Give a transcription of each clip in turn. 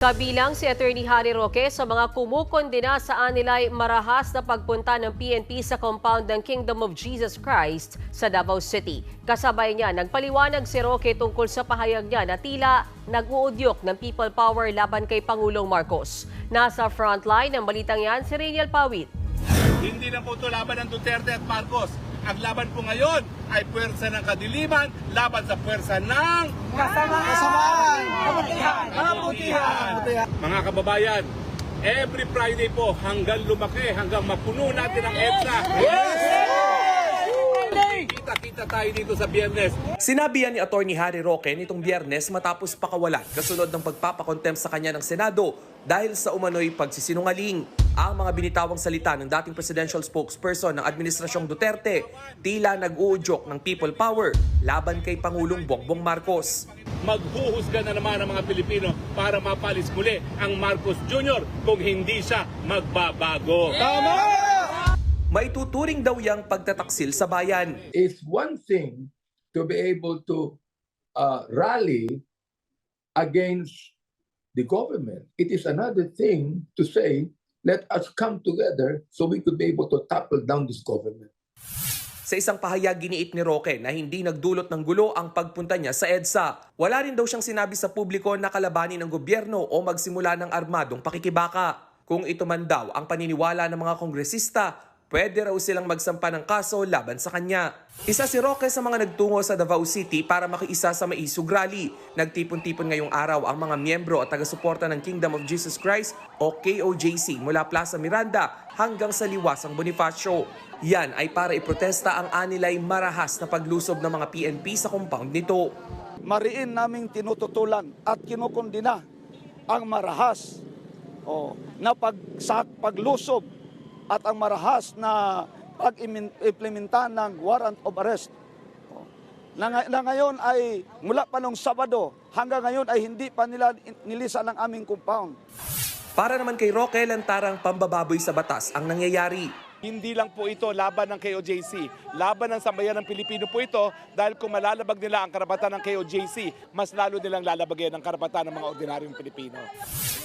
Kabilang si Attorney Harry Roque sa mga kumukondena sa anilay marahas na pagpunta ng PNP sa compound ng Kingdom of Jesus Christ sa Davao City. Kasabay niya, nagpaliwanag si Roque tungkol sa pahayag niya na tila nag-uudyok ng people power laban kay Pangulong Marcos. Nasa frontline ng balitang yan si Rainiel Pawit. Hindi na po ito laban ng Duterte at Marcos. Ang laban po ngayon ay puwersa ng kadiliman laban sa puwersa ng Kasamaan! Kabutihan! Mga kababayan, every Friday po hanggang lumaki, hanggang mapuno natin ang EDSA. Kita-kita tayo dito sa Biyernes. Sinabi yan ni Attorney Harry Roque nitong Biyernes matapos pakawalan kasunod ng pagpapakontempt sa kanya ng Senado dahil sa umano'y pagsisinungaling. Ang mga binitawang salita ng dating presidential spokesperson ng Administrasyong Duterte tila nag-uudyok ng people power laban kay Pangulong Bongbong Marcos. Maghuhusga na naman ang mga Pilipino para mapalis muli ang Marcos Jr. kung hindi siya magbabago. Tama! Maituturing daw yang pagtataksil sa bayan. It's one thing to be able to rally against the government. It is another thing to say, let us come together so we could be able to topple down this government. Sa isang pahayag, giniit ni Roque na hindi nagdulot ng gulo ang pagpunta niya sa EDSA. Wala rin daw siyang sinabi sa publiko na kalabanin ng gobyerno o magsimula ng armadong pakikibaka. Kung ito man daw ang paniniwala ng mga kongresista, pwede raw silang magsampa ng kaso laban sa kanya. Isa si Roque sa mga nagtungo sa Davao City para makiisa sa Maisog Rally. Nagtipon-tipon ngayong araw ang mga miyembro at taga-suporta ng Kingdom of Jesus Christ o KOJC mula Plaza Miranda hanggang sa Liwasang Bonifacio. Yan ay para iprotesta ang anilay marahas na paglusob ng mga PNP sa compound nito. Mariin naming tinututulan at kinukundina ang marahas na paglusob at ang marahas na pag-implementa ng warrant of arrest. Na ngayon ay mula pa nung Sabado hanggang ngayon ay hindi pa nila nilisan ang aming compound. Para naman kay Roque, lantarang pambababoy sa batas ang nangyayari. Hindi lang po ito laban ng KOJC. Laban ng sambayan ng Pilipino po ito dahil kung malalabag nila ang karapatan ng KOJC, mas lalo nilang lalabagin ang karapatan ng mga ordinaryong Pilipino.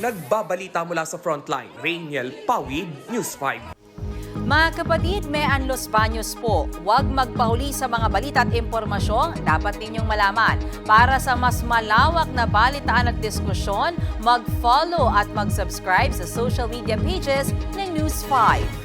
Nagbabalita mula sa frontline, Rainiel Pawid, News 5. Mga kapatid, Mean Los Baños po. Huwag magpahuli sa mga balita at impormasyong dapat ninyong malaman. Para sa mas malawak na balitaan at diskusyon, mag-follow at mag-subscribe sa social media pages ng News 5.